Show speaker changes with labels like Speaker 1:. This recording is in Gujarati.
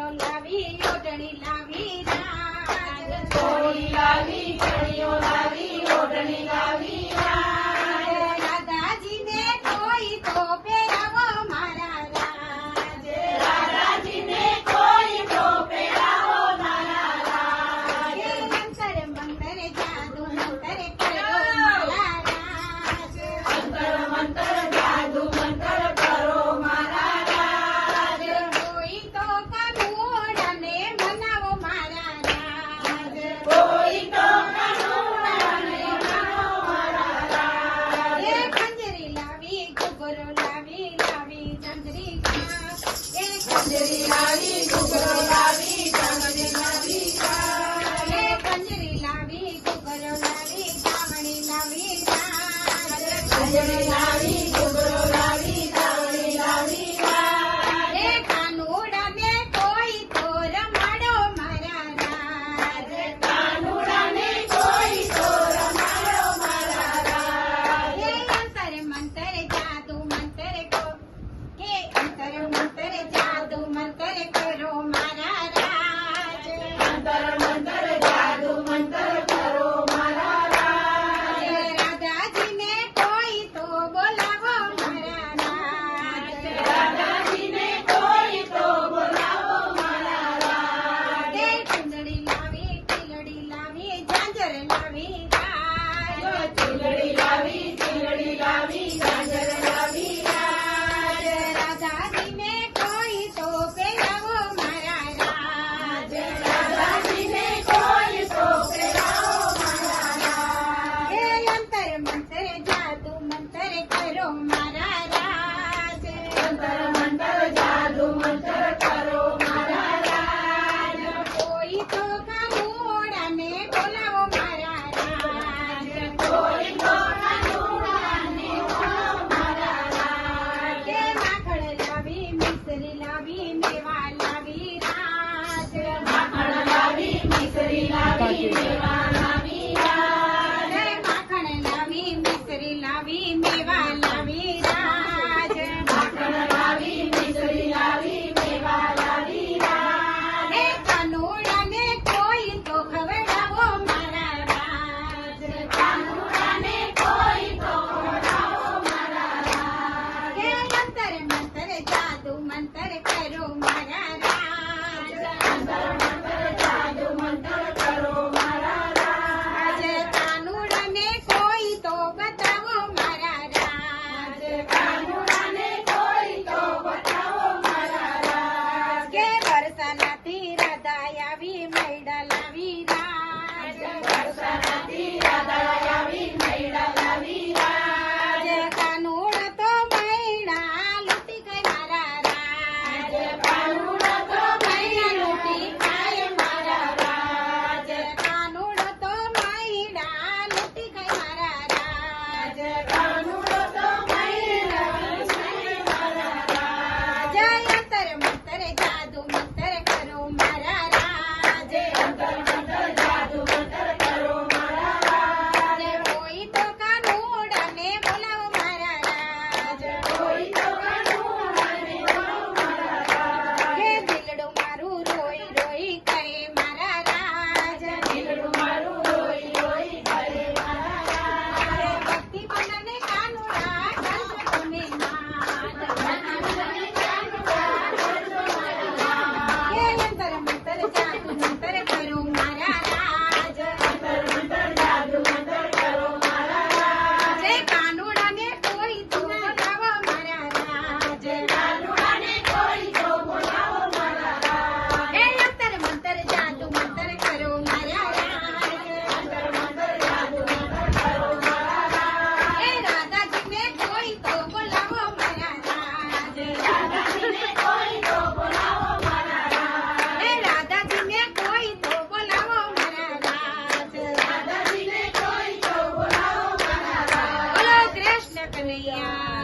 Speaker 1: કડીઓ લાવી ઓઢણી લાવી રાજ
Speaker 2: ચોળી લાવી કડીઓ લાવી ઓઢણી લાવી રાજ
Speaker 1: રાધાજીને કોઈ તો પહેરાવો મારા રાજ
Speaker 2: રાધાજીને કોઈ તો પહેરાવો મારા રાજ
Speaker 1: અંતર મંતર જાદુ મંતર કરો મારા રાજ
Speaker 2: અંતર મંતર જાદુ મંતર કરો મારા રાજ
Speaker 1: કોઈ તો કાનુડાને મનાવો મારા રાજ
Speaker 2: કોઈ તો કાનુડાને મનાવો મારા રાજ
Speaker 1: ખંજરી લાવી ઘૂઘરો લાવી લાવી ચંદ્રિકા
Speaker 2: ખંજરી લાવી ઘૂઘરો લાવી ચાંદની લાવી
Speaker 1: ખંજરી લાવી ઘૂઘરો લાવી ચામડી લાવી રાજ
Speaker 2: ખંજરી લાવી ઘૂઘરો લાવી ચાંદની લાવી
Speaker 1: કાનુડાને કોઈ તો રમાડો મારા રાજ
Speaker 2: કાનુડાને કોઈ તો રમાડો મારા રાજ
Speaker 1: અંતર મંતર જાદુ મંતર જાદુ મંતર કરો મારા રાજ
Speaker 2: અંતર મંતર જાદુ મંતર કરો મારા રાજ
Speaker 1: રાધાજીને કોઈ તો બોલાવો મારા રાજ
Speaker 2: રાધાજીને કોઈ તો બોલાવો મારા રાજ
Speaker 1: ચૂંદડી લાવી ટીલડી લાવી ઝાંઝર લાવી રાજ
Speaker 2: ચૂંદડી લાવી ચૂંદડી લાવી ઝાંઝર લાવી રાજ
Speaker 1: રાધાજીને કોઈ તો પહેરાવો મારા રાજ
Speaker 2: રાધાજીને કોઈ તો પહેરાવો મારા રાજ
Speaker 1: અંતર મંતર જાદુ મંતર કરો મારા રાજ
Speaker 2: અંતર મંતર જાદુ મંતર કરો મારા રાજ
Speaker 1: કોઈ તો કાનુડાને બોલાવો મારા રાજ
Speaker 2: કોઈ તો કાનુડાને બોલાવો મારા રાજ
Speaker 1: માખણ લાવી મિસરી લાવી મેવા લાવી રાજ
Speaker 2: માખણ લાવી મિસરી લાવી મેવા લાવી રાજ
Speaker 1: માખણ લાવી મિસરી લાવી મેવા લાવી રાજ
Speaker 2: માખણ લાવી મિસરી લાવી મેવા લાવી રાજ
Speaker 1: કાનુડાને કોઈ તો ખવડાવો મારા રાજ
Speaker 2: કાનુડાને કોઈ તો ખવડાવો મારા રાજ
Speaker 1: અંતર મંતર જાદુ મંતર કરો મારા રાજ
Speaker 2: અંતર મંતર જાદુ મંતર કરો મારા રાજ
Speaker 1: કાનુડાને કોઈ તો બતાવો મારા રાજ
Speaker 2: કાનુડાને કોઈ તો બતાવો મારા રાજ
Speaker 1: વરસાનાથી રાધા આવી મૈડા લાવી રાજ
Speaker 2: વરસાનાથી રાધા આવી મૈડા લાવી રાજ
Speaker 1: કાનુડા તો મૈડા લૂંટી ગઈ મારા રાજ
Speaker 2: કાનુડા તો
Speaker 1: મૈડા લૂંટી ખાય મારા
Speaker 2: રાજ
Speaker 1: કાનુડો તો મૈડા લૂંટી ગઈ મારા રાજ
Speaker 2: કાનુડો તો મૈડા મારા રાજ
Speaker 1: જય અંતર મંતર જાદુ મંતર કરો મારા રાજ
Speaker 2: અંતર મંતર જાદુ મંતર કરો મારા રાજ
Speaker 1: કોઈ તો કાનુડાને બોલાવો મારા રાજ
Speaker 2: કોઈ તો કાનુડાને બોલાવો મારા રાજ
Speaker 1: દિલડું મારું રોઈ રોઈ કરે મારા રાજ
Speaker 2: દિલડું મારું રોઈ રોઈ કરે મારા રાજ
Speaker 1: ભક્તિ બનને કાનુડા કરજો તમે નાદ અંતર મંતર જાદુ મંતર કરો મારા રાજ
Speaker 2: અંતર મંતર જાદુ મંતર કરો મારા રાજ
Speaker 1: કાનુડાને કોઈ તો બોલાવો મારા રાજ
Speaker 2: કાનુડાને કોઈ તો બોલાવો મારા રાજ
Speaker 1: અંતર મંતર જાદુ મંતર કરો મારા રાજ
Speaker 2: અંતર મંતર જાદુ મંતર કરો મારા રાજ
Speaker 1: રાધાજીને કોઈ તો બોલાવો મારા રાજ
Speaker 2: રાધાજીને કોઈ તો બોલાવો મારા રાજ
Speaker 1: રાધાજીને કોઈ તો બોલાવો મારા રાજ
Speaker 2: રાધાજીને કોઈ તો બોલાવો મારા રાજ
Speaker 1: બોલો કૃષ્ણ કનૈયા